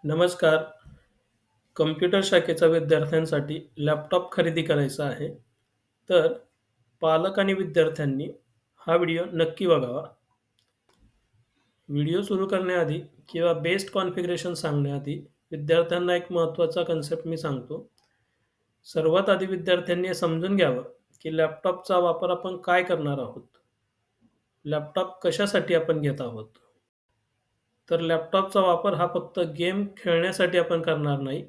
नमस्कार. कम्प्युटर शाखेच्या विद्यार्थ्यांसाठी लॅपटॉप खरेदी करायचा आहे. तर पालक आणि विद्यार्थ्यांनी हा व्हिडिओ नक्की बघावा. व्हिडिओ सुरू करण्याआधी किंवा बेस्ट कॉन्फिगरेशन सांगण्याआधी विद्यार्थ्यांना एक महत्त्वाचा कन्सेप्ट मी सांगतो. सर्वात आधी विद्यार्थ्यांनी हे समजून घ्यावं, की लॅपटॉपचा वापर आपण काय करणार आहोत? लॅपटॉप कशासाठी आपण घेत आहोत? तर लॅपटॉपचा वापर हा फक्त गेम खेळण्यासाठी आपण करणार नाही.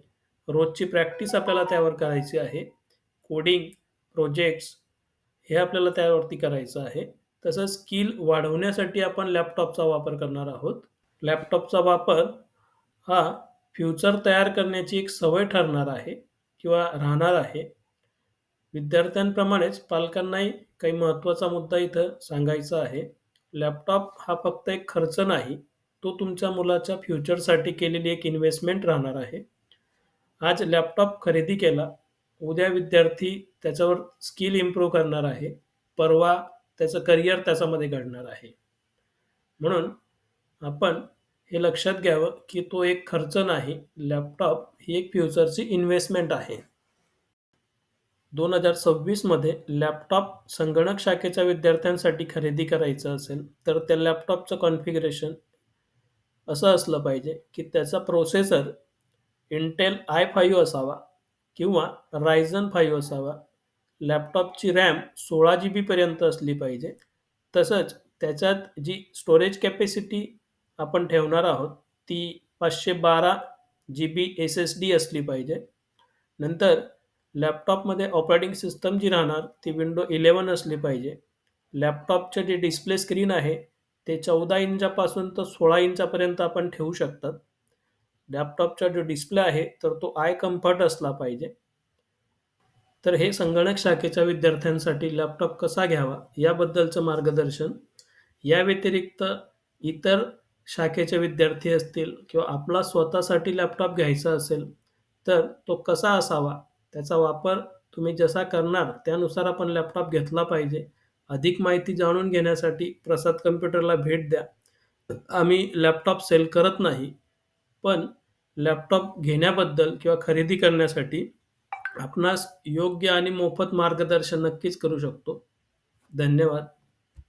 रोजची प्रॅक्टिस आपल्याला त्यावर करायची आहे. कोडिंग, प्रोजेक्ट्स हे आपल्याला त्यावरती करायचं आहे. तसंच स्किल वाढवण्यासाठी आपण लॅपटॉपचा वापर करणार आहोत. लॅपटॉपचा वापर हा फ्युचर तयार करण्याची एक सवय ठरणार आहे किंवा राहणार आहे. विद्यार्थ्यांप्रमाणेच पालकांनाही काही महत्त्वाचा मुद्दा इथं सांगायचा आहे. लॅपटॉप हा फक्त एक खर्च नाही, तो तुमच्या मुलाच्या फ्युचरसाठी केलेली एक इन्व्हेस्टमेंट राहणार आहे. आज लॅपटॉप खरेदी केला, उद्या विद्यार्थी त्याच्यावर स्किल इम्प्रूव्ह करणार आहे. परवा त्याचं करिअर त्याच्यामध्ये घडणार आहे. म्हणून आपण हे लक्षात घ्यावं, की तो एक खर्च नाही, लॅपटॉप ही एक फ्युचरची इन्व्हेस्टमेंट आहे. 2026 मध्ये लॅपटॉप संगणक शाखेच्या विद्यार्थ्यांसाठी खरेदी करायचं असेल, तर त्या लॅपटॉपचं कॉन्फिगरेशन असं असलं पाहिजे, की त्याचा प्रोसेसर Intel i5 असावा किंवा Ryzen 5 असावा. लॅपटॉपची रॅम 16 जीबीपर्यंत असली पाहिजे. तसंच त्याच्यात जी स्टोरेज कॅपॅसिटी आपण ठेवणार आहोत, ती 512 जीबी एस-एस-डी असली पाहिजे. नंतर लॅपटॉपमध्ये ऑपरेटिंग सिस्टम जी राहणार, ती विंडो 11 असली पाहिजे. लॅपटॉपचे जे डिस्प्ले स्क्रीन आहे, ते 14 इंचापासून तर 16 इंचापर्यंत आपण ठेवू शकतात. लॅपटॉपचा जो डिस्प्ले आहे, तर तो आय कम्फर्ट असला पाहिजे. तर हे संगणक शाखेच्या विद्यार्थ्यांसाठी लॅपटॉप कसा घ्यावा याबद्दलचं मार्गदर्शन. या व्यतिरिक्त इतर शाखेचे विद्यार्थी असतील किंवा आपला स्वतःसाठी लॅपटॉप घ्यायचा असेल, तर तो कसा असावा, त्याचा वापर तुम्ही जसा करणार त्यानुसार आपण लॅपटॉप घेतला पाहिजे. अधिक माहिती जाणून घेण्यासाठी प्रसाद कम्प्युटरला भेट द्या. आम्ही लॅपटॉप सेल करत नाही, पण लॅपटॉप घेण्याबद्दल किंवा खरेदी करण्यासाठी आपणास योग्य आणि मोफत मार्गदर्शन नक्कीच करू शकतो. धन्यवाद.